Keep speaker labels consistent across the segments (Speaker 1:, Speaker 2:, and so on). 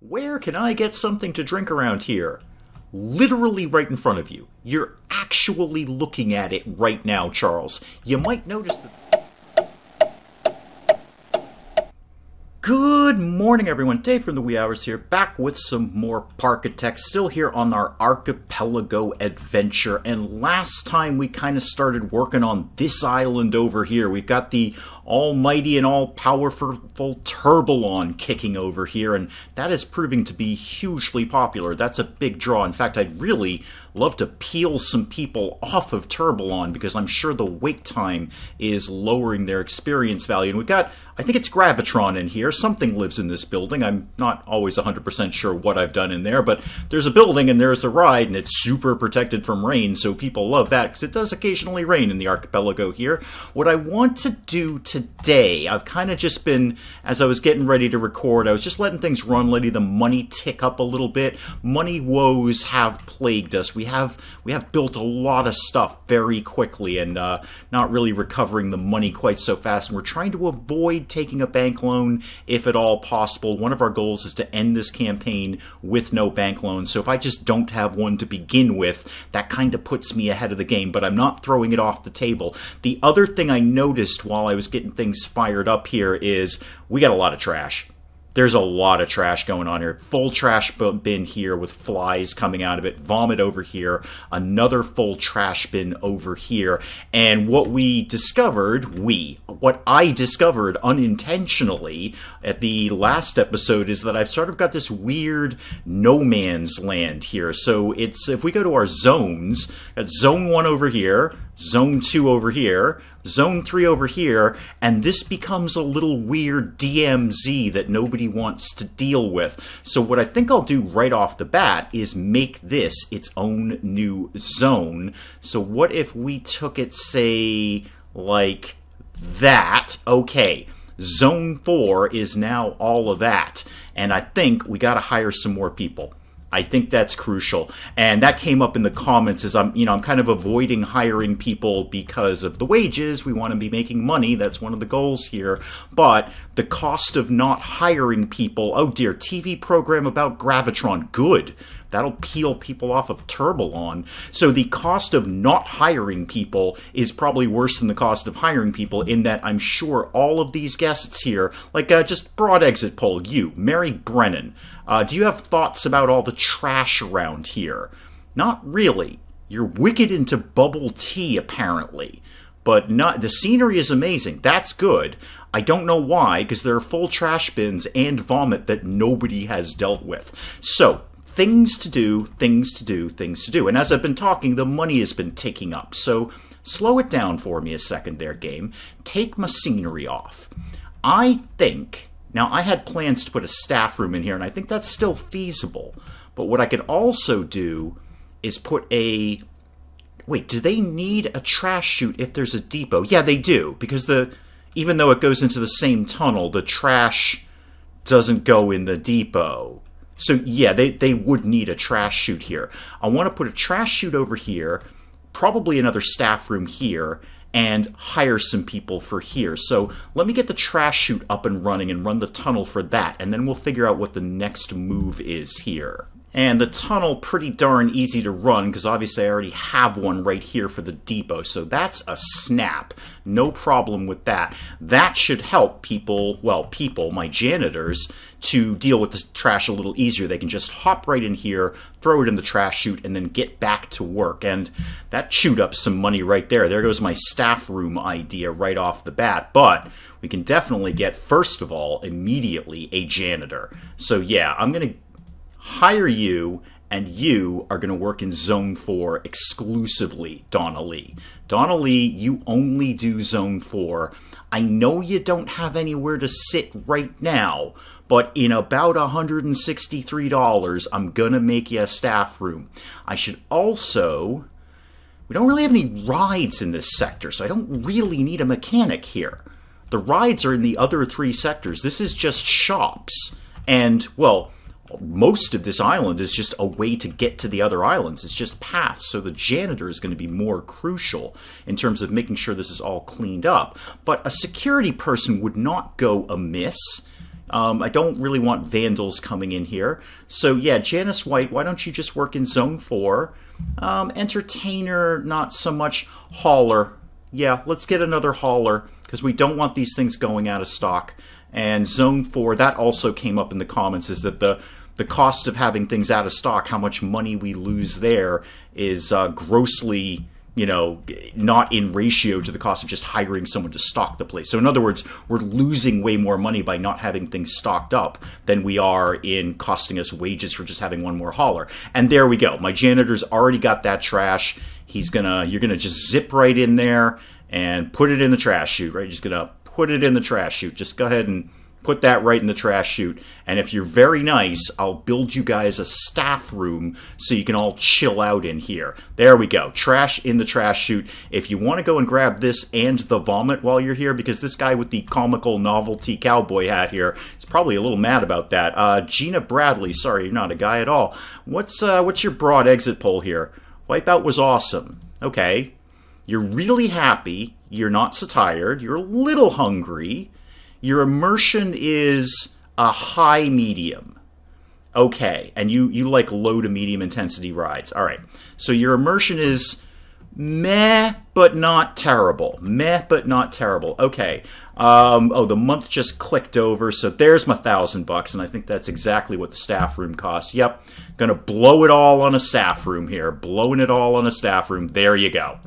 Speaker 1: Where can I get something to drink around here? Literally right in front of you. You're actually looking at it right now, Charles. You might notice that... Good morning, everyone. Dave from the Wee Hours here, back with some more Parkitect, still here on our Archipelago Adventure. And last time we kind of started working on this island over here. We've got the almighty and all-powerful Turbalon kicking over here, and that is proving to be hugely popular. That's a big draw. In fact, I'd really love to peel some people off of Turbalon because I'm sure the wait time is lowering their experience value. And we've got, I think it's Gravitron in here. Something lives in this building. I'm not always 100% sure what I've done in there, but there's a building and there's a ride, and it's super protected from rain, so people love that because it does occasionally rain in the archipelago here. What I want to do today, I've kind of just been, as I was getting ready to record, I was just letting things run, letting the money tick up a little bit. Money woes have plagued us. We have built a lot of stuff very quickly and not really recovering the money quite so fast, and we're trying to avoid taking a bank loan if at all possible. One of our goals is to end this campaign with no bank loans, so if I just don't have one to begin with, that kind of puts me ahead of the game, but I'm not throwing it off the table. The other thing I noticed while I was getting things fired up here is we got a lot of trash. There's a lot of trash going on here. Full trash bin here with flies coming out of it. Vomit over here. Another full trash bin over here. And what I discovered unintentionally at the last episode is that I've sort of got this weird no man's land here. So it's, if we go to our zones, at Zone 1 over here, Zone 2 over here, Zone 3 over here, and this becomes a little weird DMZ that nobody wants to deal with. So what I think I'll do right off the bat is make this its own new zone. So what if we took it, say, like that? Okay, Zone 4 is now all of that, and I think we gotta hire some more people. I think that's crucial, and that came up in the comments as I'm kind of avoiding hiring people because of the wages. We want to be making money. That's one of the goals here. But the cost of not hiring people, oh dear, TV program about Gravitron, good. That'll peel people off of Turbalon. So the cost of not hiring people is probably worse than the cost of hiring people, in that I'm sure all of these guests here, like just broad exit poll, you, Mary Brennan, do you have thoughts about all the trash around here? Not really. You're wicked into bubble tea, apparently. But not, the scenery is amazing. That's good. I don't know why, because there are full trash bins and vomit that nobody has dealt with. So, things to do, things to do, things to do. And as I've been talking, the money has been ticking up. So slow it down for me a second there, game. Take my scenery off. I think, now I had plans to put a staff room in here, and I think that's still feasible. But what I could also do is put a... Wait, do they need a trash chute if there's a depot? Yeah, they do, because even though it goes into the same tunnel, the trash doesn't go in the depot. So yeah, they would need a trash chute here. I want to put a trash chute over here, probably another staff room here, and hire some people for here. So let me get the trash chute up and running and run the tunnel for that, and then we'll figure out what the next move is here. And the tunnel, pretty darn easy to run, because obviously I already have one right here for the depot. So that's a snap. No problem with that. That should help people, well, my janitors, to deal with the trash a little easier. They can just hop right in here, throw it in the trash chute, and then get back to work. And that chewed up some money right there. There goes my staff room idea right off the bat. But we can definitely get, first of all, immediately a janitor. So yeah, I'm going to hire you, and you are going to work in Zone 4 exclusively, Donna Lee. Donna Lee, you only do Zone 4. I know you don't have anywhere to sit right now, but in about $163, I'm going to make you a staff room. I should also... We don't really have any rides in this sector, so I don't really need a mechanic here. The rides are in the other 3 sectors. This is just shops. And, well, most of this island is just a way to get to the other islands. It's just paths, so the janitor is going to be more crucial in terms of making sure this is all cleaned up. But a security person would not go amiss. I don't really want vandals coming in here. So yeah, Janice White, why don't you just work in Zone 4? Entertainer, not so much. Hauler. Yeah, let's get another hauler, because we don't want these things going out of stock. And Zone 4, that also came up in the comments, is that the cost of having things out of stock, how much money we lose there, is grossly, you know, not in ratio to the cost of just hiring someone to stock the place. So in other words, we're losing way more money by not having things stocked up than we are in costing us wages for just having one more hauler. And there we go. My janitor's already got that trash. You're gonna just zip right in there and put it in the trash chute, right? You're just gonna put it in the trash chute. Just go ahead and put that right in the trash chute. And if you're very nice, I'll build you guys a staff room so you can all chill out in here. There we go. Trash in the trash chute. If you want to go and grab this and the vomit while you're here, because this guy with the comical novelty cowboy hat here is probably a little mad about that. Gina Bradley, sorry, you're not a guy at all. What's your broad exit poll here? Wipeout was awesome. Okay. You're really happy. You're not so tired. You're a little hungry. Your immersion is a high medium. Okay, and you like low to medium intensity rides. All right, so your immersion is meh, but not terrible. Meh, but not terrible. Okay. Oh, the month just clicked over, so there's my $1,000, and I think that's exactly what the staff room costs. Yep, gonna blow it all on a staff room here. Blowing it all on a staff room. There you go.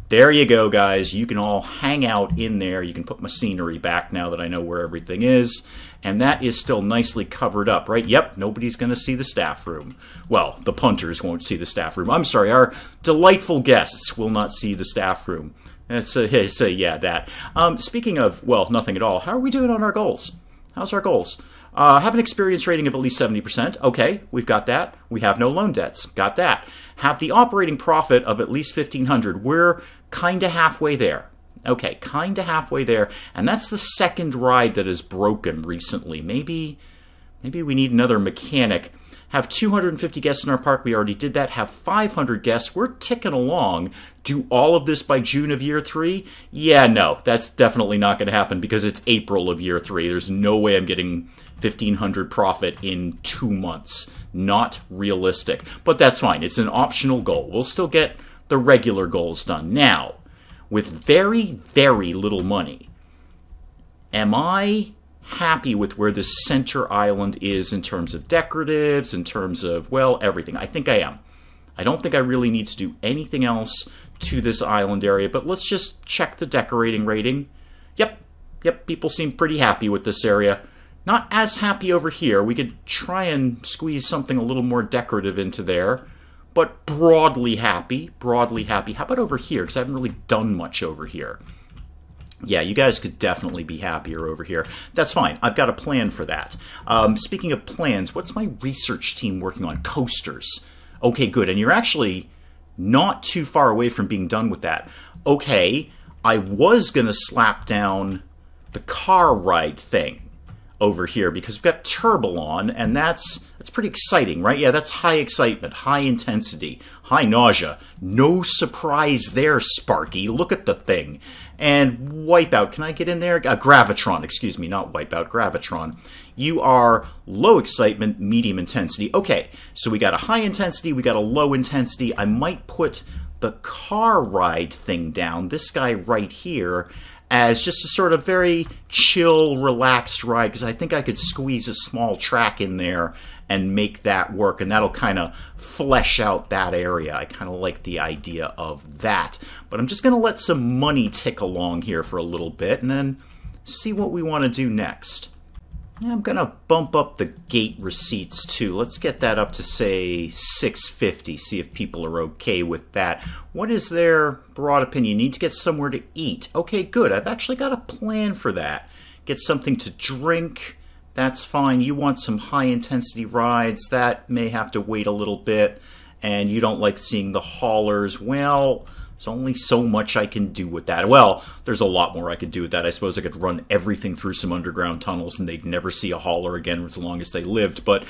Speaker 1: There you go, guys. You can all hang out in there. You can put my scenery back now that I know where everything is. And that is still nicely covered up, right? Yep, nobody's going to see the staff room. Well, the punters won't see the staff room. I'm sorry, our delightful guests will not see the staff room. So yeah, that. Speaking of, well, nothing at all, how are we doing on our goals? How's our goals? Have an experience rating of at least 70%. Okay, we've got that. We have no loan debts. Got that. Have the operating profit of at least $1,500. We're kind of halfway there. Okay, kind of halfway there. And that's the second ride that is broken recently. Maybe we need another mechanic. Have 250 guests in our park. We already did that. Have 500 guests. We're ticking along. Do all of this by June of year 3? Yeah, no, that's definitely not going to happen because it's April of year 3. There's no way I'm getting 1,500 profit in 2 months. Not realistic. But that's fine. It's an optional goal. We'll still get the regular goals done. Now, with very, very little money, am I happy with where this center island is in terms of decoratives, in terms of, well, everything? I think I am. I don't think I really need to do anything else to this island area, but let's just check the decorating rating. Yep, people seem pretty happy with this area. Not as happy over here. We could try and squeeze something a little more decorative into there, but broadly happy, broadly happy. How about over here? Because I haven't really done much over here. Yeah, you guys could definitely be happier over here. That's fine. I've got a plan for that. Speaking of plans, what's my research team working on? Coasters. Okay, good. And you're actually not too far away from being done with that. Okay, I was going to slap down the car ride thing over here because we've got Turbalon, and that's pretty exciting, right? Yeah, that's high excitement, high intensity, high nausea. No surprise there, Sparky. Look at the thing. And Wipeout, can I get in there? Gravitron, excuse me, not Wipeout, Gravitron. You are low excitement, medium intensity. Okay, so we got a high intensity, we got a low intensity. I might put the car ride thing down, this guy right here, as just a sort of very chill, relaxed ride, because I think I could squeeze a small track in there and make that work, and that'll kind of flesh out that area. I kind of like the idea of that. But I'm just going to let some money tick along here for a little bit, and then see what we want to do next. I'm going to bump up the gate receipts too. Let's get that up to, say, $6.50, see if people are okay with that. What is their broad opinion? You need to get somewhere to eat. Okay, good. I've actually got a plan for that. Get something to drink. That's fine. You want some high-intensity rides. That may have to wait a little bit. And you don't like seeing the haulers. Well, there's only so much I can do with that. Well, there's a lot more I could do with that. I suppose I could run everything through some underground tunnels and they'd never see a hauler again as long as they lived. But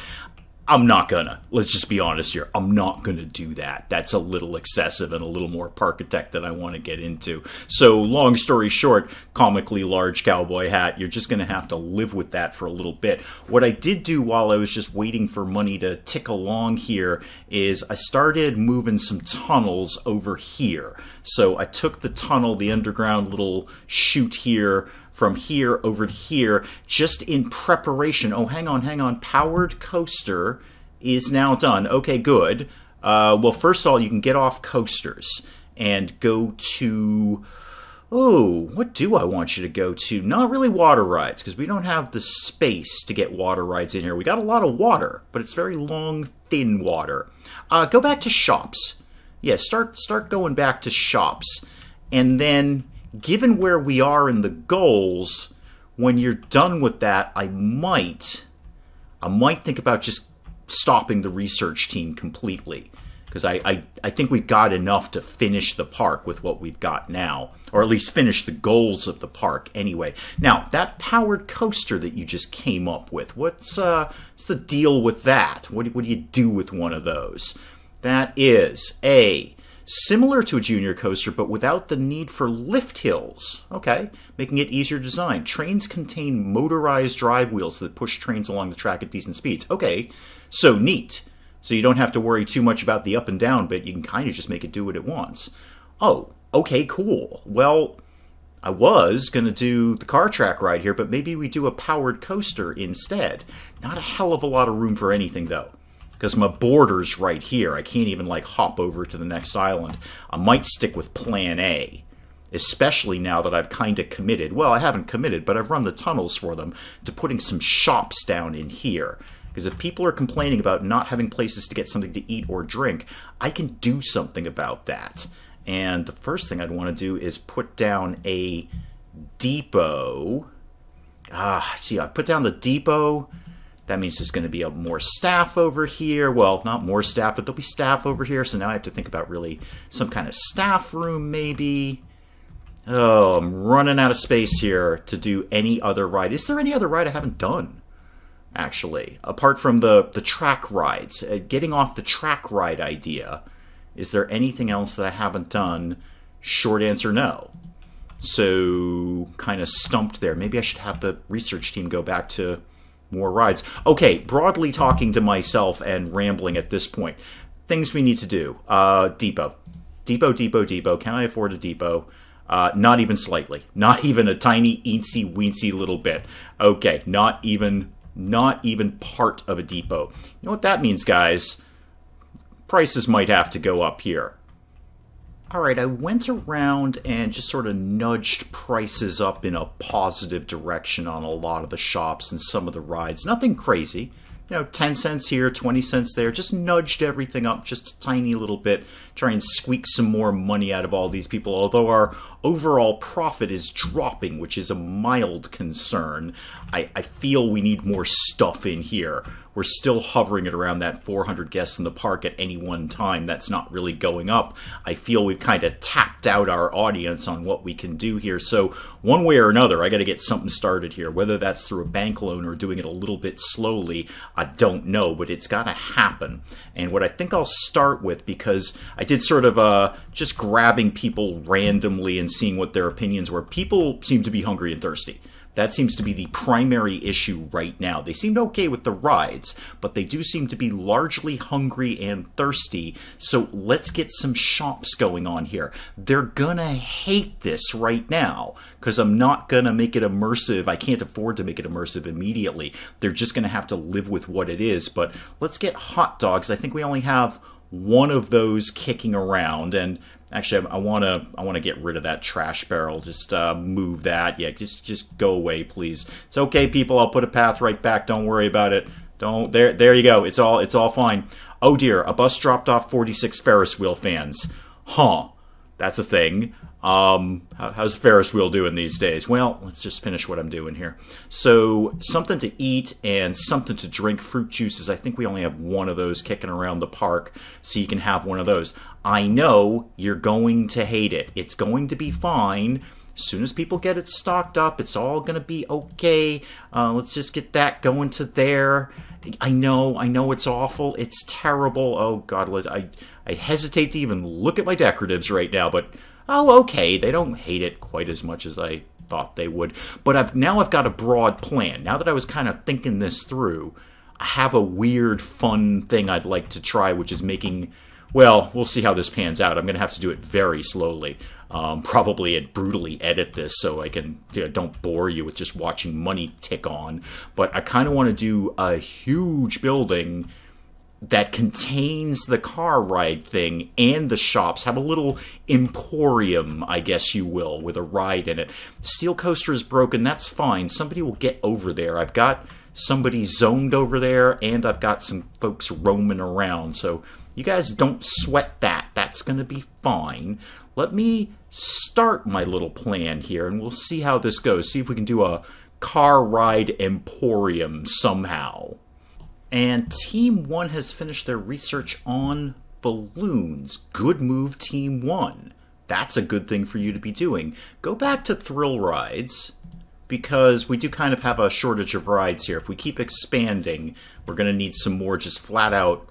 Speaker 1: I'm not gonna. Let's just be honest here. I'm not gonna do that. That's a little excessive and a little more Parkitect than I want to get into. So long story short, comically large cowboy hat, you're just gonna have to live with that for a little bit. What I did do while I was just waiting for money to tick along here is I started moving some tunnels over here. So I took the tunnel, the underground little chute here, from here over to here, just in preparation. Oh, hang on. Powered coaster is now done. Okay, good. Well, first of all, you can get off coasters and go to... Oh, what do I want you to go to? Not really water rides, because we don't have the space to get water rides in here. We got a lot of water, but it's very long, thin water. Go back to shops. Yeah, start going back to shops. And then, given where we are in the goals, when you're done with that, I might think about just stopping the research team completely. Because I think we've got enough to finish the park with what we've got now. Or at least finish the goals of the park anyway. Now, that powered coaster that you just came up with, what's the deal with that? What do you do with one of those? That is similar to a junior coaster, but without the need for lift hills. Okay, making it easier to design. Trains contain motorized drive wheels that push trains along the track at decent speeds. Okay, so neat. So you don't have to worry too much about the up and down bit. You can kind of just make it do what it wants. Oh, okay, cool. Well, I was going to do the car track ride here, but maybe we do a powered coaster instead. Not a hell of a lot of room for anything, though, because my border's right here. I can't even, like, hop over to the next island. I might stick with Plan A, especially now that I've kind of committed. Well, I haven't committed, but I've run the tunnels for them to putting some shops down in here. Because if people are complaining about not having places to get something to eat or drink, I can do something about that. And the first thing I'd want to do is put down a depot. See, I've put down the depot. That means there's going to be more staff over here. Well, not more staff, but there'll be staff over here. So now I have to think about really some kind of staff room, maybe. Oh, I'm running out of space here to do any other ride. Is there any other ride I haven't done, actually? Apart from the track rides. Getting off the track ride idea. Is there anything else that I haven't done? Short answer, no. So, kind of stumped there. Maybe I should have the research team go back to more rides. Okay, broadly talking to myself and rambling at this point. Things we need to do. Depot. Depot. Can I afford a depot? Not even slightly. Not even a tiny, eensy-weensy little bit. Okay, not even part of a depot. You know what that means, guys? Prices might have to go up here. Alright, I went around and just sort of nudged prices up in a positive direction on a lot of the shops and some of the rides. Nothing crazy. You know, 10 cents here, 20 cents there. Just nudged everything up just a tiny little bit. Try and squeak some more money out of all these people. Although our overall profit is dropping, which is a mild concern. I feel we need more stuff in here. We're still hovering at around that 400 guests in the park at any one time. That's not really going up. I feel we've kind of tapped out our audience on what we can do here. So one way or another, I got to get something started here. Whether that's through a bank loan or doing it a little bit slowly, I don't know, but it's got to happen. And what I think I'll start with, because I did sort of just grabbing people randomly and seeing what their opinions were. People seem to be hungry and thirsty. That seems to be the primary issue right now. They seemed okay with the rides, but they do seem to be largely hungry and thirsty. So let's get some shops going on here. They're gonna hate this right now because I'm not gonna make it immersive. I can't afford to make it immersive immediately. They're just gonna have to live with what it is. But let's get hot dogs. I think we only have one of those kicking around, and actually, I want to get rid of that trash barrel. Just move that. Yeah, just go away, please. It's okay, people. I'll put a path right back. Don't worry about it. Don't. There you go. It's all fine. Oh dear, a bus dropped off 46 Ferris wheel fans. Huh. That's a thing. How's Ferris wheel doing these days? Well, let's just finish what I'm doing here. So, something to eat and something to drink. Fruit juices. I think we only have one of those kicking around the park, so you can have one of those. I know you're going to hate it. It's going to be fine. As soon as people get it stocked up, it's all going to be okay. Let's just get that going to there. I know it's awful. It's terrible. Oh, God, I hesitate to even look at my decoratives right now, but, oh, okay. They don't hate it quite as much as I thought they would. But now I've got a broad plan. Now that I was kind of thinking this through, I have a weird, fun thing I'd like to try, which is making... Well, we'll see how this pans out. I'm going to have to do it very slowly. Probably brutally edit this so I can don't bore you with just watching money tick on. But I kind of want to do a huge building that contains the car ride thing and the shops. Have a little emporium, I guess you will, with a ride in it. Steel coaster is broken. That's fine. Somebody will get over there. I've got somebody zoned over there, and I've got some folks roaming around. So you guys don't sweat that. That's going to be fine. Let me start my little plan here, and we'll see how this goes. See if we can do a car ride emporium somehow. And Team 1 has finished their research on balloons. Good move, Team 1. That's a good thing for you to be doing. Go back to thrill rides, because we do kind of have a shortage of rides here. If we keep expanding, we're going to need some more just flat out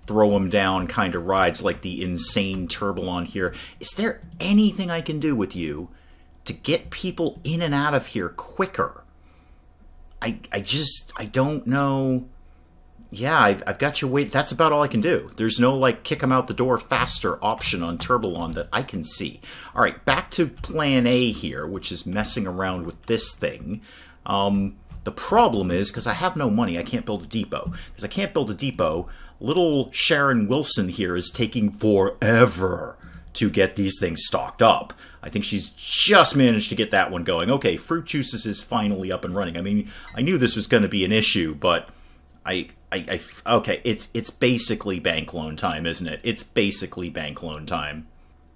Speaker 1: throw them down kind of rides like the insane Turbalon here. Is there anything I can do with you to get people in and out of here quicker? I don't know. Yeah, I've got you wait. That's about all I can do. There's no, like, kick them out the door faster option on Turbalon that I can see. All right, back to Plan A here, which is messing around with this thing. The problem is, because I have no money, I can't build a depot. Because I can't build a depot, little Sharon Wilson here is taking forever to get these things stocked up. I think she's just managed to get that one going. Okay, Fruit Juices is finally up and running. I mean, I knew this was going to be an issue, but okay, it's basically bank loan time, isn't it? It's basically bank loan time.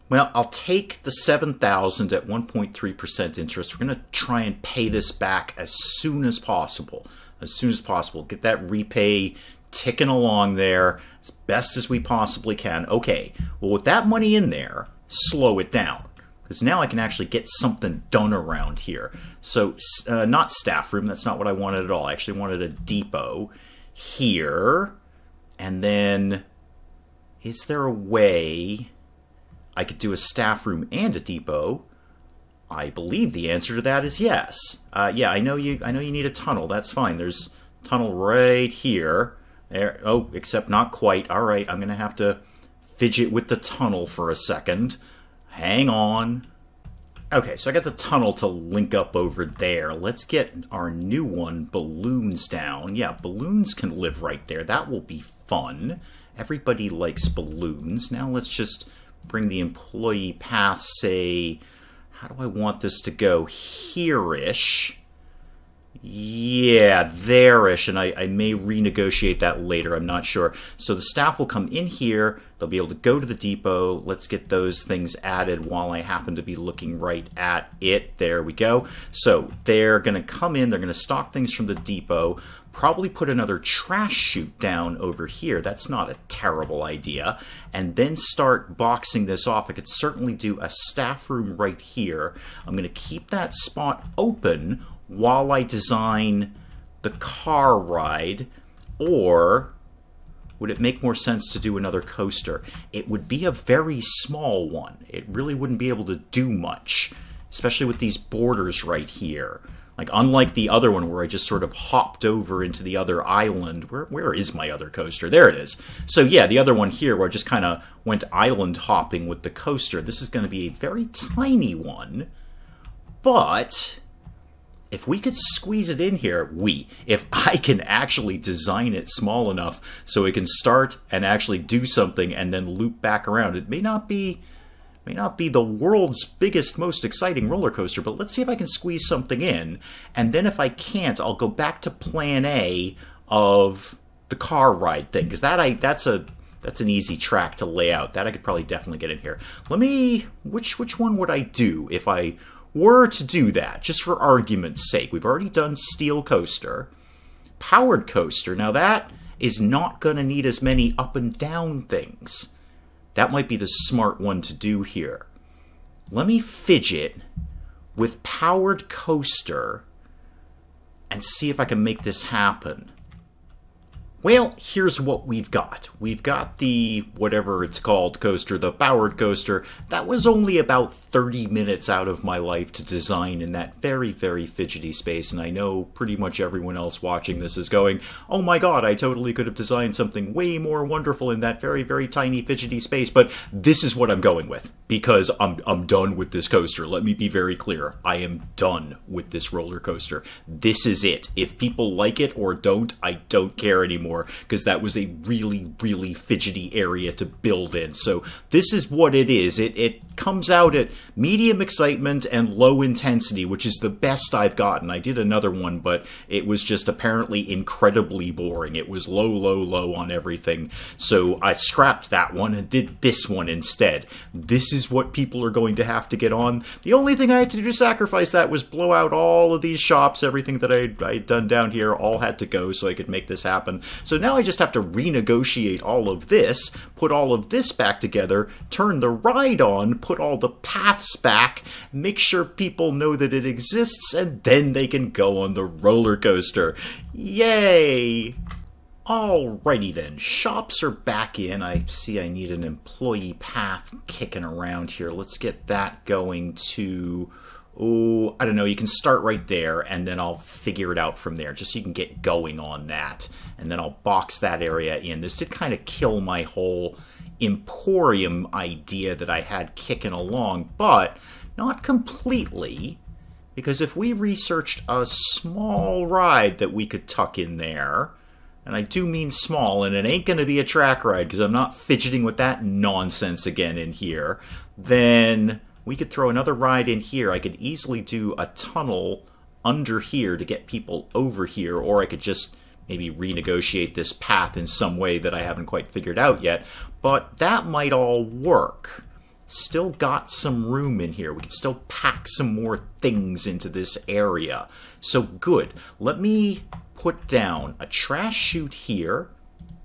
Speaker 1: Well, I'll take the 7,000 at 1.3% interest. We're going to try and pay this back as soon as possible. As soon as possible. Get that repay ticking along there as best as we possibly can. Okay, well, with that money in there, slow it down. Because now I can actually get something done around here. So, not staff room. That's not what I wanted at all. I actually wanted a depot here. And then, is there a way I could do a staff room and a depot? I believe the answer to that is yes. Yeah, I know you need a tunnel. That's fine. There's a tunnel right here. There. Oh, except not quite. All right, I'm going to have to fidget with the tunnel for a second. Hang on. Okay, so I got the tunnel to link up over there. Let's get our new one, balloons, down. Yeah, balloons can live right there. That will be fun. Everybody likes balloons. Now let's just bring the employee path, say, how do I want this to go? Here-ish. Yeah, there-ish, and I may renegotiate that later, I'm not sure. So the staff will come in here, they'll be able to go to the depot. Let's get those things added while I happen to be looking right at it. There we go. So they're going to come in, they're going to stock things from the depot, probably put another trash chute down over here. That's not a terrible idea. And then start boxing this off. I could certainly do a staff room right here. I'm going to keep that spot open while I design the car ride. Or would it make more sense to do another coaster? It would be a very small one. It really wouldn't be able to do much, especially with these borders right here. Like, unlike the other one where I just sort of hopped over into the other island. Where is my other coaster? There it is. So yeah, the other one here where I just kind of went island hopping with the coaster. This is going to be a very tiny one. But if we could squeeze it in here, if I can actually design it small enough so it can start and actually do something and then loop back around. It may not be the world's biggest, most exciting roller coaster, but let's see if I can squeeze something in. And then if I can't, I'll go back to Plan A of the car ride thing, because that's an easy track to lay out. That I could probably definitely get in here. Which one would I do if I were to do that, just for argument's sake? We've already done steel coaster, powered coaster. Now that is not going to need as many up and down things. That might be the smart one to do here. Let me fidget with powered coaster and see if I can make this happen. Well, here's what we've got. We've got the, whatever it's called, coaster, the powered coaster. That was only about 30 minutes out of my life to design in that very, very fidgety space. And I know pretty much everyone else watching this is going, oh my god, I totally could have designed something way more wonderful in that very, very tiny fidgety space. But this is what I'm going with, because I'm done with this coaster. Let me be very clear. I am done with this roller coaster. This is it. If people like it or don't, I don't care anymore, because that was a really, really fidgety area to build in. So this is what it is. It comes out at medium excitement and low intensity, which is the best I've gotten. I did another one, but it was just apparently incredibly boring. It was low, low, low on everything. So I scrapped that one and did this one instead. This is what people are going to have to get on. The only thing I had to do to sacrifice that was blow out all of these shops. Everything that I'd done down here all had to go so I could make this happen. So now I just have to renegotiate all of this, put all of this back together, turn the ride on, put all the paths back, make sure people know that it exists, and then they can go on the roller coaster. Yay! Alrighty then, shops are back in. I see I need an employee path kicking around here. Let's get that going to... oh, I don't know, you can start right there, and then I'll figure it out from there, just so you can get going on that. And then I'll box that area in. This did kind of kill my whole Emporium idea that I had kicking along, but not completely, because if we researched a small ride that we could tuck in there, and I do mean small, and it ain't going to be a track ride, because I'm not fidgeting with that nonsense again in here, then... we could throw another ride in here. I could easily do a tunnel under here to get people over here, or I could just maybe renegotiate this path in some way that I haven't quite figured out yet. But that might all work. Still got some room in here. We could still pack some more things into this area. So good. Let me put down a trash chute here.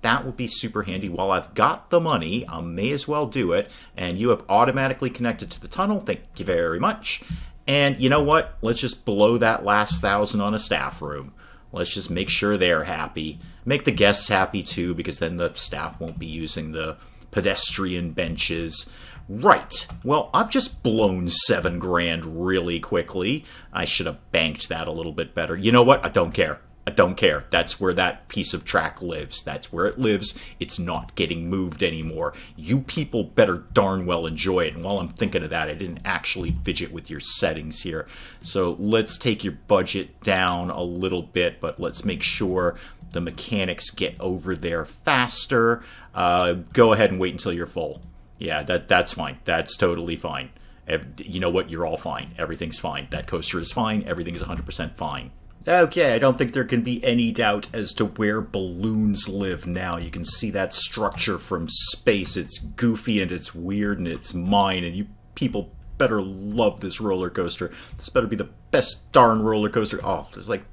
Speaker 1: That would be super handy. While I've got the money, I may as well do it. And you have automatically connected to the tunnel. Thank you very much. And you know what? Let's just blow that last 1,000 on a staff room. Let's just make sure they're happy. Make the guests happy too, because then the staff won't be using the pedestrian benches. Right. Well, I've just blown 7 grand really quickly. I should have banked that a little bit better. You know what? I don't care. I don't care. That's where that piece of track lives. That's where it lives. It's not getting moved anymore. You people better darn well enjoy it. And while I'm thinking of that, I didn't actually fidget with your settings here. So let's take your budget down a little bit, but let's make sure the mechanics get over there faster. Go ahead and wait until you're full. Yeah, that's fine. That's totally fine. You know what? You're all fine. Everything's fine. That coaster is fine. Everything is 100% fine. Okay, I don't think there can be any doubt as to where balloons live now. You can see that structure from space. It's goofy and it's weird and it's mine, and you people better love this roller coaster. This better be the best darn roller coaster. Oh, it's like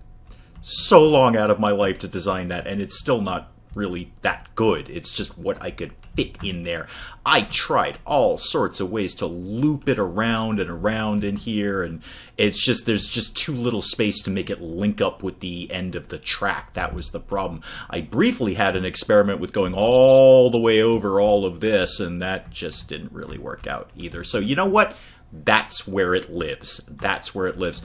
Speaker 1: so long out of my life to design that, and it's still not really that good. It's just what I could fit in there. I tried all sorts of ways to loop it around and around in here, and it's just, there's just too little space to make it link up with the end of the track. That was the problem. I briefly had an experiment with going all the way over all of this, and that just didn't really work out either. So you know what? That's where it lives. That's where it lives.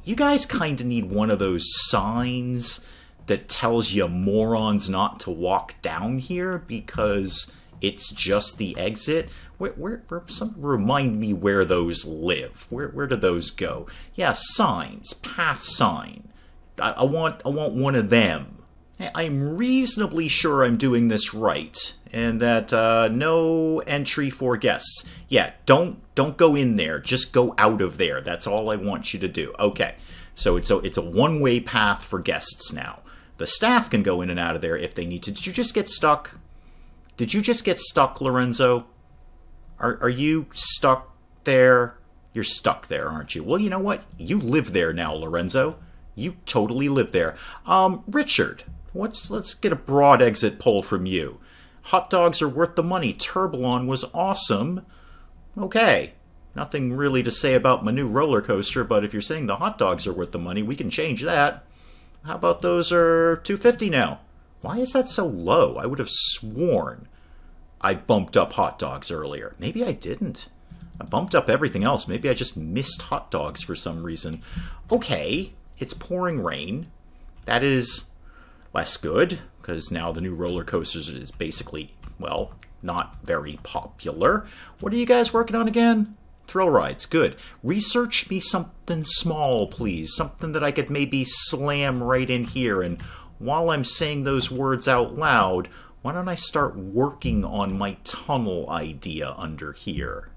Speaker 1: You guys kind of need one of those signs that tells you morons not to walk down here because it's just the exit. Remind me where those live. Where do those go? Yeah, signs, path sign. I want one of them. I'm reasonably sure I'm doing this right, and that no entry for guests. Yeah, don't go in there. Just go out of there. That's all I want you to do. Okay, so it's a one-way path for guests now. The staff can go in and out of there if they need to. Did you just get stuck? Did you just get stuck, Lorenzo? Are you stuck there? You're stuck there, aren't you? Well, you know what? You live there now, Lorenzo. You totally live there. Richard, let's get a broad exit poll from you. Hot dogs are worth the money. Turbalon was awesome. Okay. Nothing really to say about my new roller coaster, but if you're saying the hot dogs are worth the money, we can change that. How about those are $2.50 now? Why is that so low? I would have sworn I bumped up hot dogs earlier. Maybe I didn't. I bumped up everything else. Maybe I just missed hot dogs for some reason. Okay, it's pouring rain. That is less good, because now the new roller coasters is basically, well, not very popular. What are you guys working on again? Thrill rides, good. Research me something small, please. Something that I could maybe slam right in here. And while I'm saying those words out loud, why don't I start working on my tunnel idea under here?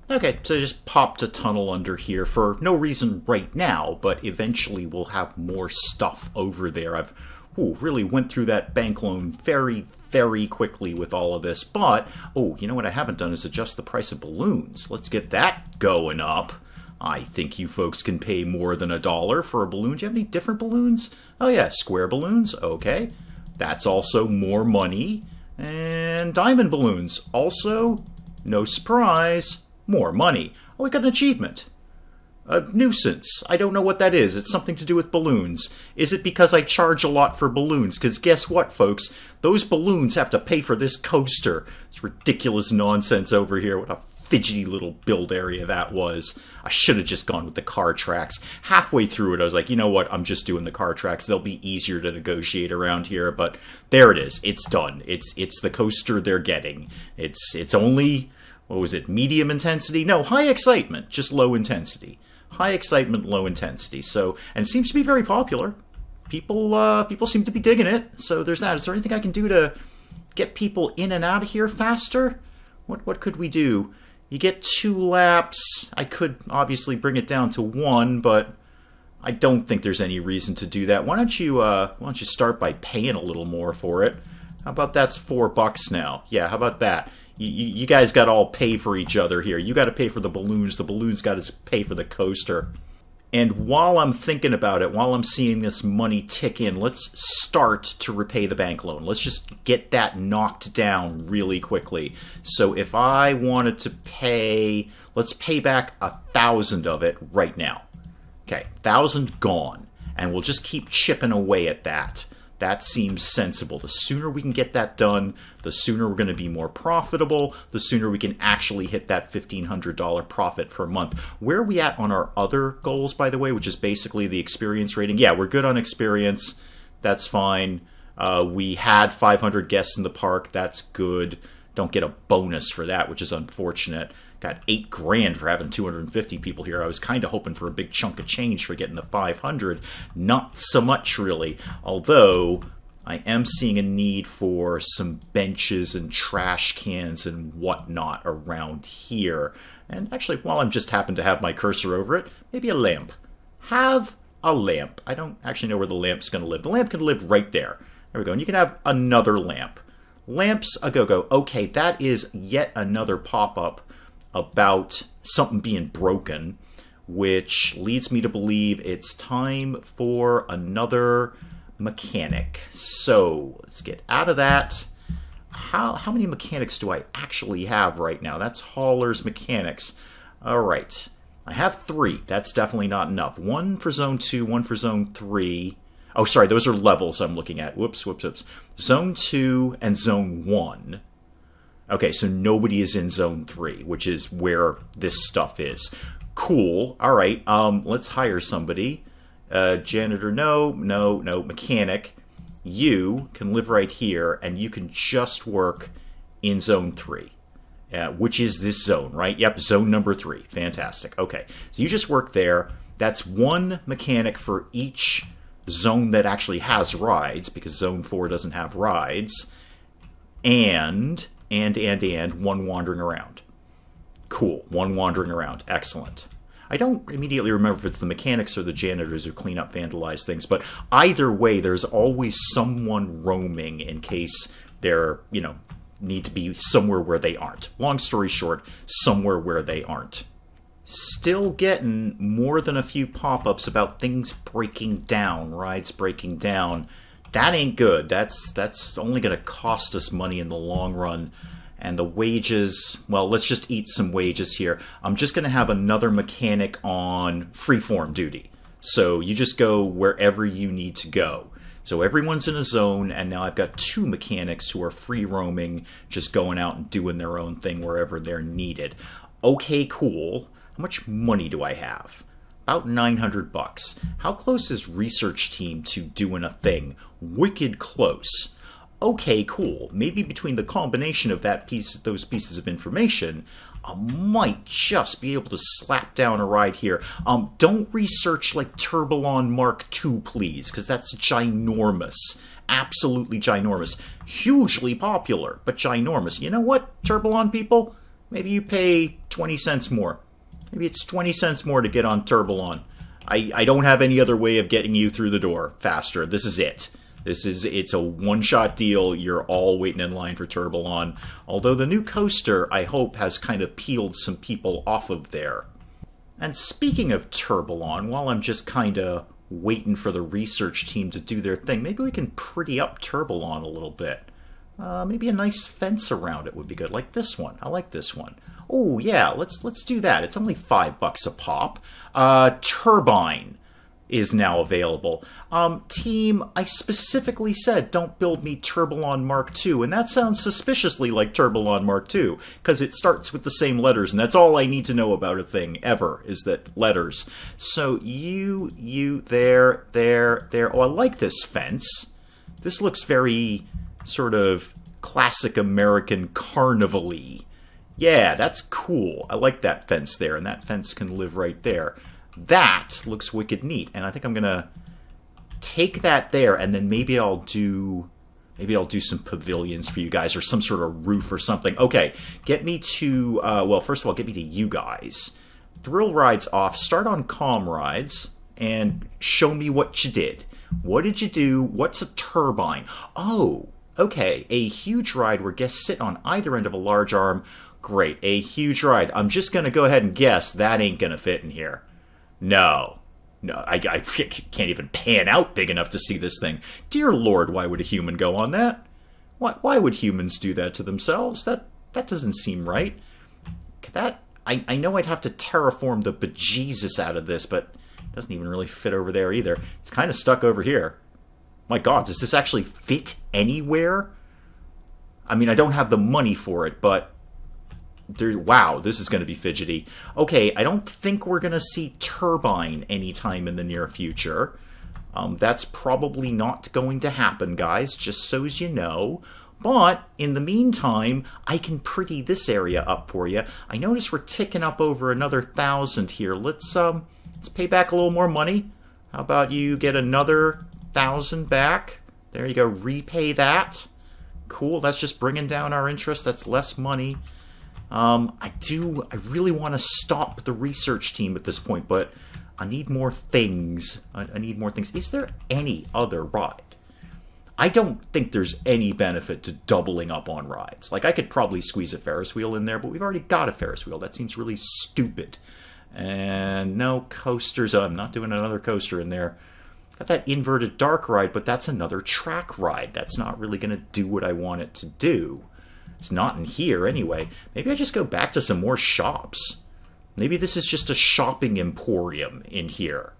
Speaker 1: Okay, so I just popped a tunnel under here for no reason right now, but eventually we'll have more stuff over there. I've really went through that bank loan very, very quickly with all of this. But, you know what I haven't done is adjust the price of balloons. Let's get that going up. I think you folks can pay more than $1 for a balloon. Do you have any different balloons? Oh yeah, square balloons. Okay. That's also more money. And diamond balloons. Also, no surprise, more money. Oh, we got an achievement. A nuisance. I don't know what that is. It's something to do with balloons. Is it because I charge a lot for balloons? Because guess what, folks? Those balloons have to pay for this coaster. It's ridiculous nonsense over here. What a fidgety little build area that was. I should have just gone with the car tracks. Halfway through it, I was like, you know what? I'm just doing the car tracks. They'll be easier to negotiate around here. But there it is. It's done. It's the coaster they're getting. It's only, what was it, medium intensity? No, high excitement, just low intensity. High excitement, low intensity. So, and it seems to be very popular. People seem to be digging it. So there's that. Is there anything I can do to get people in and out of here faster? What could we do? You get 2 laps. I could obviously bring it down to 1, but I don't think there's any reason to do that. Why don't you start by paying a little more for it? How about that's $4 now? Yeah, how about that? You guys got to all pay for each other here. You got to pay for the balloons got to pay for the coaster. And while I'm thinking about it, while I'm seeing this money tick in, let's start to repay the bank loan. Let's just get that knocked down really quickly. So if I wanted to pay, let's pay back 1,000 of it right now. Okay, 1,000 gone. And we'll just keep chipping away at that. That seems sensible. The sooner we can get that done, the sooner we're going to be more profitable, the sooner we can actually hit that $1,500 profit per month. Where are we at on our other goals, by the way, which is basically the experience rating? Yeah, we're good on experience. That's fine. We had 500 guests in the park. That's good. Don't get a bonus for that, which is unfortunate. Got $8,000 for having 250 people here. I was kind of hoping for a big chunk of change for getting the 500. Not so much, really. Although, I am seeing a need for some benches and trash cans and whatnot around here. And actually, while I'm just happen to have my cursor over it, maybe a lamp. Have a lamp. I don't actually know where the lamp's going to live. The lamp can live right there. There we go. And you can have another lamp. Lamps a go-go. Okay, that is yet another pop-up about something being broken, which leads me to believe it's time for another mechanic. So let's get out of that. How many mechanics do I actually have right now? That's haulers mechanics. All right, I have 3. That's definitely not enough. 1 for zone 2, 1 for zone 3. Oh, sorry, those are levels I'm looking at. Whoops. Zone 2 and zone 1. Okay, so nobody is in zone 3, which is where this stuff is. Cool. All right, let's hire somebody. Janitor, no. Mechanic. You can live right here, and you can just work in zone 3, which is this zone, right? Yep, zone number 3. Fantastic. Okay, so you just work there. That's 1 mechanic for each zone that actually has rides, because zone 4 doesn't have rides. And 1 wandering around. Cool, 1 wandering around. Excellent. I don't immediately remember if it's the mechanics or the janitors who clean up vandalized things, but either way, there's always someone roaming in case they're, need to be somewhere where they aren't. Long story short, somewhere where they aren't. Still getting more than a few pop-ups about things breaking down, rides breaking down. That ain't good. That's only going to cost us money in the long run. And the wages, well, let's just eat some wages here. I'm just going to have another mechanic on freeform duty. So you just go wherever you need to go. So everyone's in a zone, and now I've got 2 mechanics who are free roaming, just going out and doing their own thing wherever they're needed. Okay, cool. How much money do I have? About 900 bucks. How close is research team to doing a thing? Wicked close. Okay, cool. Maybe between the combination of those pieces of information, I might just be able to slap down a ride here. Don't research like Turbolon Mark II, please, because that's ginormous. Absolutely ginormous. Hugely popular, but ginormous. You know what, Turbolon people? Maybe you pay 20 cents more. Maybe it's 20 cents more to get on Turbolon. I don't have any other way of getting you through the door faster. This is it. It's a one-shot deal. You're all waiting in line for Turbolon. Although the new coaster, I hope, has kind of peeled some people off of there. And speaking of Turbolon, while I'm just kind of waiting for the research team to do their thing, maybe we can pretty up Turbolon a little bit. Maybe a nice fence around it would be good, like this one. I like this one. Oh yeah, let's do that. It's only $5 a pop. Turbine is now available. Team, I specifically said don't build me Turbolon Mark II, and that sounds suspiciously like Turbolon Mark II, because it starts with the same letters, and that's all I need to know about a thing, ever, is that letters. So you, there. Oh, I like this fence. This looks very sort of classic American carnival-y. Yeah, that's cool. I like that fence there, and that fence can live right there. That looks wicked neat, and I think I'm gonna take that there, and then maybe I'll do some pavilions for you guys, or some sort of roof or something. Okay, get me to well, first of all, get me to you guys. Thrill rides off. Start on calm rides and show me what you did. What did you do? What's a turbine? Oh, okay, a huge ride where guests sit on either end of a large arm. Great, a huge ride. I'm just gonna go ahead and guess that ain't gonna fit in here. No, I can't even pan out big enough to see this thing. Dear Lord, why would a human go on that? Why would humans do that to themselves? That doesn't seem right. I know I'd have to terraform the bejesus out of this, but it doesn't even really fit over there either. It's kind of stuck over here. My God, does this actually fit anywhere? I mean, I don't have the money for it, but wow, this is going to be fidgety. Okay, I don't think we're going to see Turbine anytime in the near future. That's probably not going to happen, guys, just so as you know. But in the meantime, I can pretty this area up for you. I notice we're ticking up over another 1,000 here. Let's pay back a little more money. How about you get another 1,000 back? There you go, repay that. Cool, that's just bringing down our interest. That's less money. I really want to stop the research team at this point, but I need more things. I need more things. Is there any other ride? I don't think there's any benefit to doubling up on rides. Like, I could probably squeeze a Ferris wheel in there, but we've already got a Ferris wheel. That seems really stupid. And no coasters. I'm not doing another coaster in there. Got that inverted dark ride, but that's another track ride. That's not really going to do what I want it to do. It's not in here anyway. Maybe I just go back to some more shops. Maybe this is just a shopping emporium in here.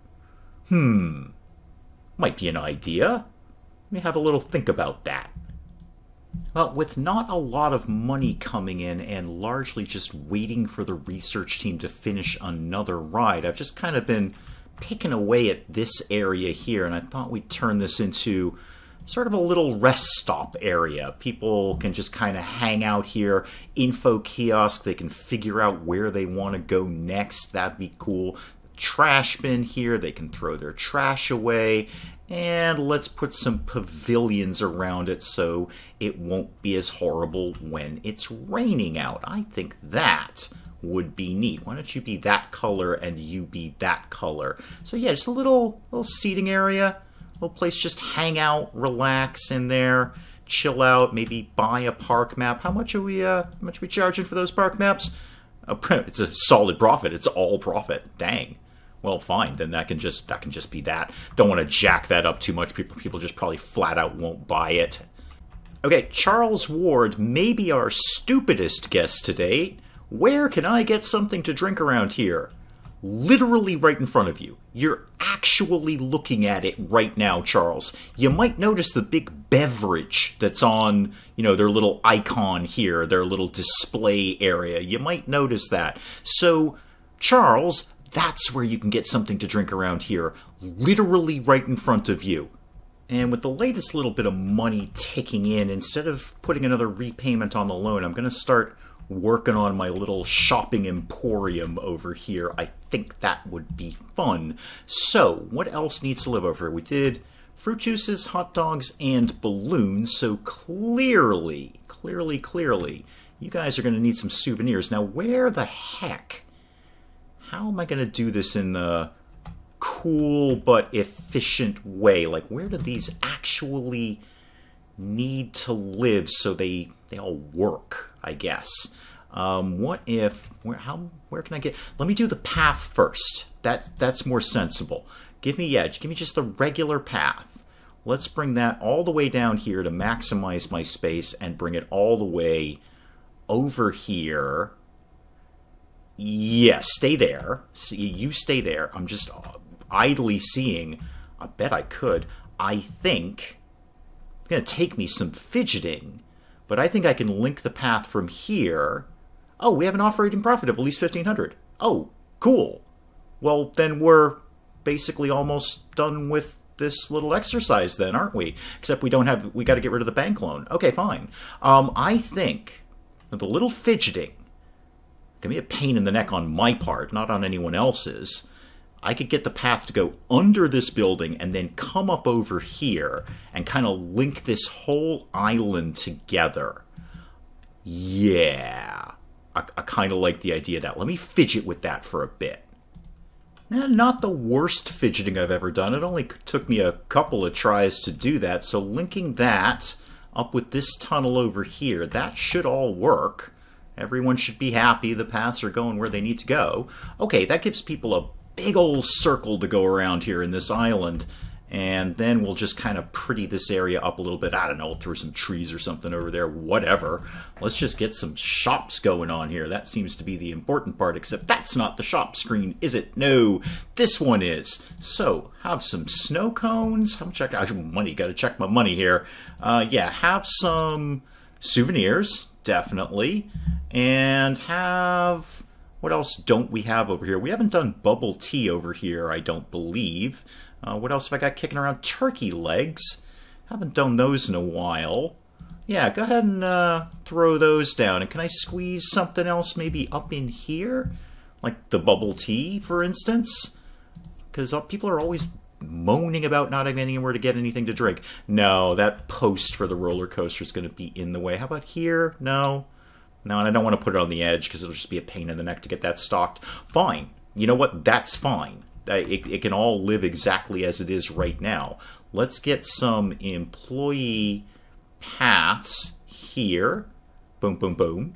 Speaker 1: Might be an idea. Let me have a little think about that. Well, with not a lot of money coming in and largely just waiting for the research team to finish another ride, I've just kind of been picking away at this area here, and I thought we'd turn this into sort of a little rest stop area. People can just kind of hang out here. Info kiosk, they can figure out where they want to go next. That'd be cool. Trash bin here, they can throw their trash away. And let's put some pavilions around it so it won't be as horrible when it's raining out. I think that would be neat. Why don't you be that color and you be that color? So yeah, just a little seating area. Little place just hang out, relax in there, chill out, maybe buy a park map. How much are we charging for those park maps? It's a solid profit. It's all profit. Dang. Well, fine. Then that can just be that. Don't want to jack that up too much. People just probably flat out won't buy it. Okay, Charles Ward may be our stupidest guest to date. Where can I get something to drink around here? Literally right in front of you. You're actually looking at it right now, Charles. You might notice the big beverage that's on, their little icon here, their little display area. You might notice that. So, Charles, that's where you can get something to drink around here. Literally right in front of you. And with the latest little bit of money ticking in, instead of putting another repayment on the loan, I'm going to start working on my little shopping emporium over here. I think that would be fun. So, what else needs to live over here? We did fruit juices, hot dogs, and balloons. So clearly, you guys are going to need some souvenirs. Now, where the heck? How am I going to do this in the cool but efficient way? Like, where do these actually need to live so they all work, I guess? What if, where can I get, let me do the path first. That's more sensible. Give me just the regular path. Let's bring that all the way down here to maximize my space and bring it all the way over here. Yes, stay there. See, you stay there. I'm just idly seeing. I bet I could. I think it's going to take me some fidgeting, but I think I can link the path from here. Oh, we have an operating profit of at least 1,500. Oh, cool. Well, then we're basically almost done with this little exercise then, aren't we? Except we got to get rid of the bank loan. Okay, fine. I think the little fidgeting can be a pain in the neck on my part, not on anyone else's. I could get the path to go under this building and then come up over here and kind of link this whole island together. Yeah. I kind of like the idea of that. Let me fidget with that for a bit. Not the worst fidgeting I've ever done. It only took me a couple of tries to do that. So linking that up with this tunnel over here, that should all work. Everyone should be happy. The paths are going where they need to go. Okay, that gives people a big old circle to go around here in this island. And then we'll just kind of pretty this area up a little bit. I don't know, throw some trees or something over there, whatever. Let's just get some shops going on here. That seems to be the important part, except that's not the shop screen, is it? No, this one is. So, have some snow cones. I'm checking money, gotta check my money here. Yeah, have some souvenirs, definitely. And have... what else don't we have over here? We haven't done bubble tea over here, I don't believe. What else have I got kicking around? Turkey legs. Haven't done those in a while. Yeah, go ahead and throw those down. And can I squeeze something else maybe up in here? Like the bubble tea, for instance? Because people are always moaning about not having anywhere to get anything to drink. No, that post for the roller coaster is going to be in the way. How about here? No. No, and I don't want to put it on the edge because it'll just be a pain in the neck to get that stocked. Fine. You know what? That's fine. It can all live exactly as it is right now. Let's get some employee paths here. Boom, boom, boom.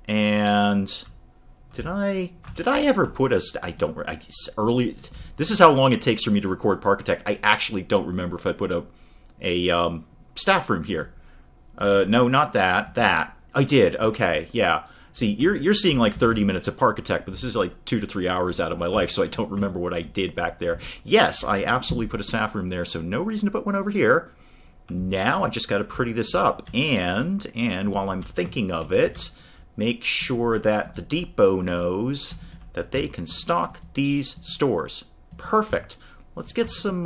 Speaker 1: And did I ever put early? This is how long it takes for me to record Parkitect. I actually don't remember if I put a staff room here. No, not that. That. I did. Okay, yeah. See, you're seeing like 30 minutes of Parkitect, but this is like 2 to 3 hours out of my life, so I don't remember what I did back there. Yes, I absolutely put a staff room there, so no reason to put one over here. Now I just got to pretty this up, and while I'm thinking of it, make sure that the depot knows that they can stock these stores. Perfect. Let's get some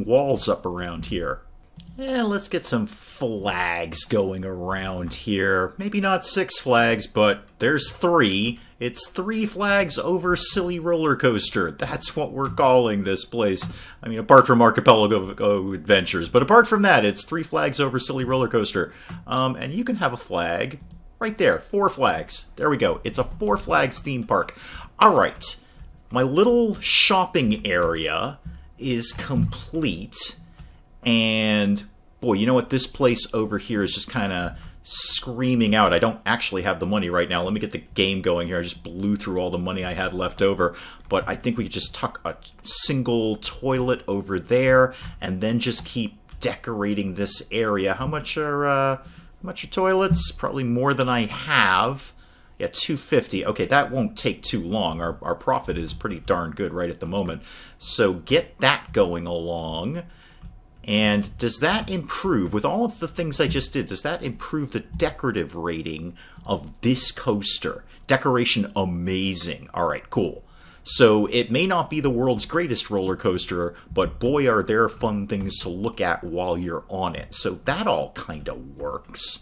Speaker 1: walls up around here. And let's get some flags going around here. Maybe not 6 flags, but there's 3. It's 3 flags over Silly Roller Coaster. That's what we're calling this place. I mean, apart from Archipelago Adventures. But apart from that, it's 3 flags over Silly Roller Coaster. And you can have a flag right there. 4 flags. There we go. It's a 4 flags theme park. All right. My little shopping area is complete. And, boy, you know what? This place over here is just kind of screaming out. I don't actually have the money right now. Let me get the game going here. I just blew through all the money I had left over. But I think we could just tuck a single toilet over there and then just keep decorating this area. How much are toilets? Probably more than I have. Yeah, 250. Okay, that won't take too long. Our profit is pretty darn good right at the moment. So get that going along. And does that improve, with all of the things I just did, does that improve the decorative rating of this coaster? Decoration, amazing. All right, cool. So it may not be the world's greatest roller coaster, but boy, are there fun things to look at while you're on it. So that all kind of works.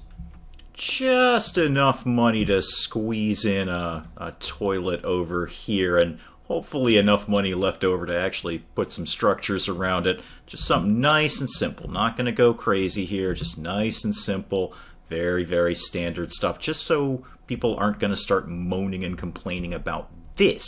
Speaker 1: Just enough money to squeeze in a toilet over here, and hopefully enough money left over to actually put some structures around it. Just something nice and simple. Not going to go crazy here. Just nice and simple. Very, very standard stuff. Just so people aren't going to start moaning and complaining about this.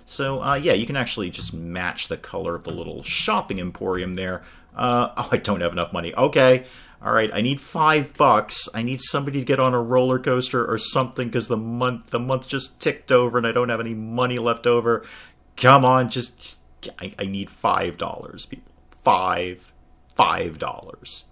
Speaker 1: So, yeah, you can actually just match the color of the little shopping emporium there. Oh, I don't have enough money. Okay. All right, I need $5. I need somebody to get on a roller coaster or something because the month just ticked over and I don't have any money left over. Come on, I need $5, people. $5.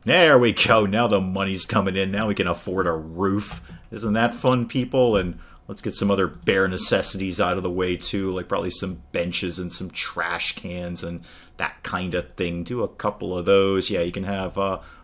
Speaker 1: There we go. Now the money's coming in. Now we can afford a roof. Isn't that fun, people? And let's get some other bare necessities out of the way, too, like probably some benches and some trash cans and that kind of thing. Do a couple of those. Yeah, you can have...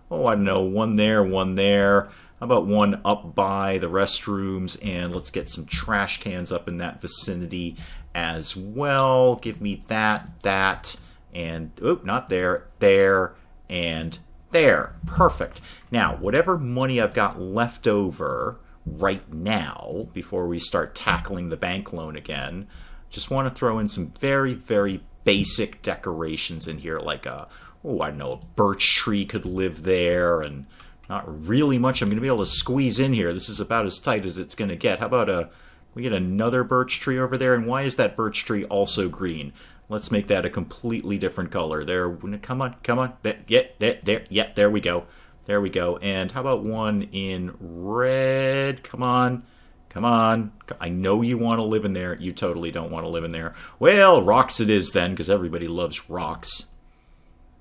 Speaker 1: oh, I don't know, one there, one there. How about one up by the restrooms? And let's get some trash cans up in that vicinity as well. Give me that, and, oh, not there, there, and there. Perfect. Now, whatever money I've got left over right now, before we start tackling the bank loan again, just want to throw in some very, very basic decorations in here, like a... oh, I don't know, a birch tree could live there, and not really much I'm going to be able to squeeze in here. This is about as tight as it's going to get. How about we get another birch tree over there, and why is that birch tree also green? Let's make that a completely different color. There, come on, come on. Yeah, there we go. There we go. And how about one in red? Come on. Come on. I know you want to live in there. You totally don't want to live in there. Well, rocks it is then, because everybody loves rocks.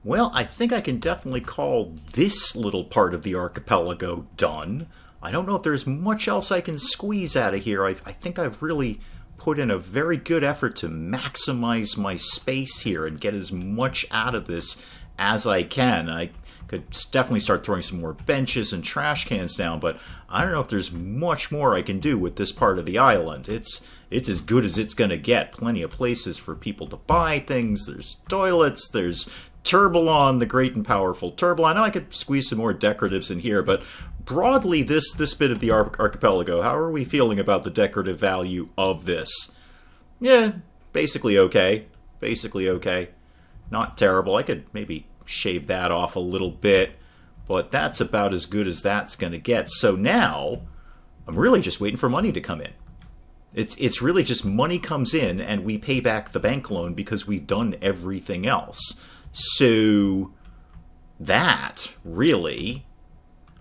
Speaker 1: Well, I think I can definitely call this little part of the archipelago done. I don't know if there's much else I can squeeze out of here. I think I've really put in a very good effort to maximize my space here and get as much out of this as I can. I could definitely start throwing some more benches and trash cans down, but I don't know if there's much more I can do with this part of the island. It's as good as it's going to get. Plenty of places for people to buy things. There's toilets, there's Turbalon, the great and powerful Turbalon. I know I could squeeze some more decoratives in here, but broadly, this bit of the archipelago, how are we feeling about the decorative value of this? Yeah, basically okay. Basically okay. Not terrible. I could maybe shave that off a little bit, but that's about as good as that's going to get. So now, I'm really just waiting for money to come in. It's really just money comes in and we pay back the bank loan because we've done everything else. So that, really,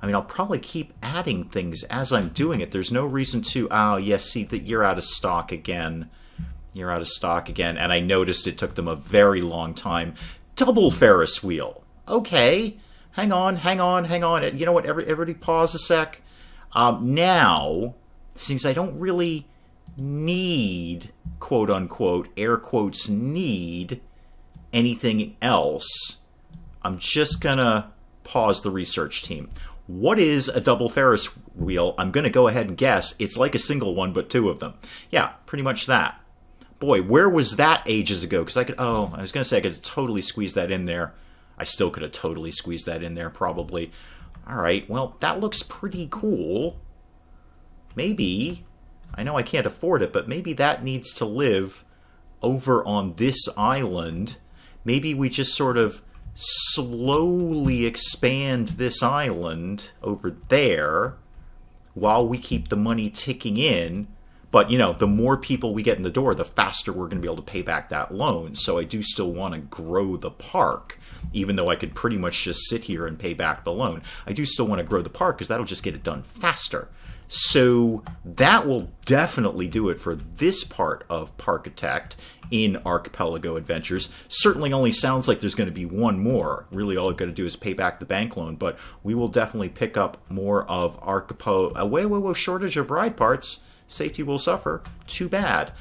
Speaker 1: I mean, I'll probably keep adding things as I'm doing it. There's no reason to, oh, yes, see, that you're out of stock again. You're out of stock again. And I noticed it took them a very long time. Double Ferris wheel. Okay. Hang on. You know what? Everybody pause a sec. Now, since I don't really need, quote unquote, air quotes, need anything else, I'm just gonna pause the research team. What is a double Ferris wheel? I'm gonna go ahead and guess it's like a single one, but two of them. Yeah, pretty much that. Boy, where was that ages ago? Because I was gonna say I could totally squeeze that in there. I still could have totally squeezed that in there, probably. All right, well, that looks pretty cool. Maybe, I know I can't afford it, but maybe that needs to live over on this island. Maybe we just sort of slowly expand this island over there while we keep the money ticking in. But, you know, the more people we get in the door, the faster we're going to be able to pay back that loan. So I do still want to grow the park, even though I could pretty much just sit here and pay back the loan. I do still want to grow the park because that'll just get it done faster. So that will definitely do it for this part of Parkitect in Archipelago Adventures. Certainly only sounds like there's going to be one more. Really all I've got to do is pay back the bank loan, but we will definitely pick up more of Archipelago. Whoa, shortage of ride parts. Safety will suffer. Too bad.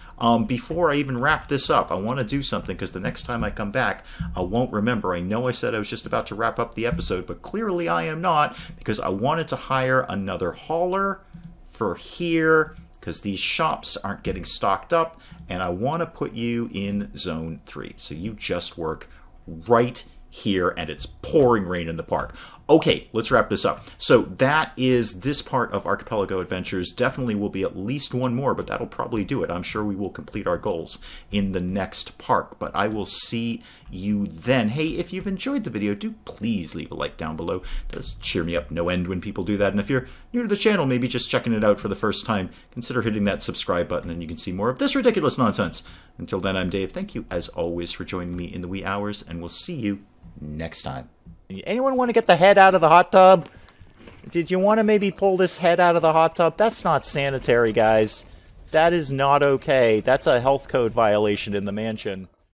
Speaker 1: Before I even wrap this up, I want to do something, because the next time I come back, I won't remember. I know I said I was just about to wrap up the episode, but clearly I am not, because I wanted to hire another hauler for here, because these shops aren't getting stocked up, and I want to put you in Zone 3. So you just work right here, and it's pouring rain in the park. Okay, let's wrap this up. So that is this part of Archipelago Adventures. Definitely will be at least one more, but that'll probably do it. I'm sure we will complete our goals in the next park, but I will see you then. Hey, if you've enjoyed the video, do please leave a like down below. It does cheer me up no end when people do that. And if you're new to the channel, maybe just checking it out for the first time, consider hitting that subscribe button and you can see more of this ridiculous nonsense. Until then, I'm Dave. Thank you, as always, for joining me in the wee hours, and we'll see you next time. Anyone want to get the head out of the hot tub? Did you want to maybe pull this head out of the hot tub? That's not sanitary, guys. That is not okay. That's a health code violation in the mansion.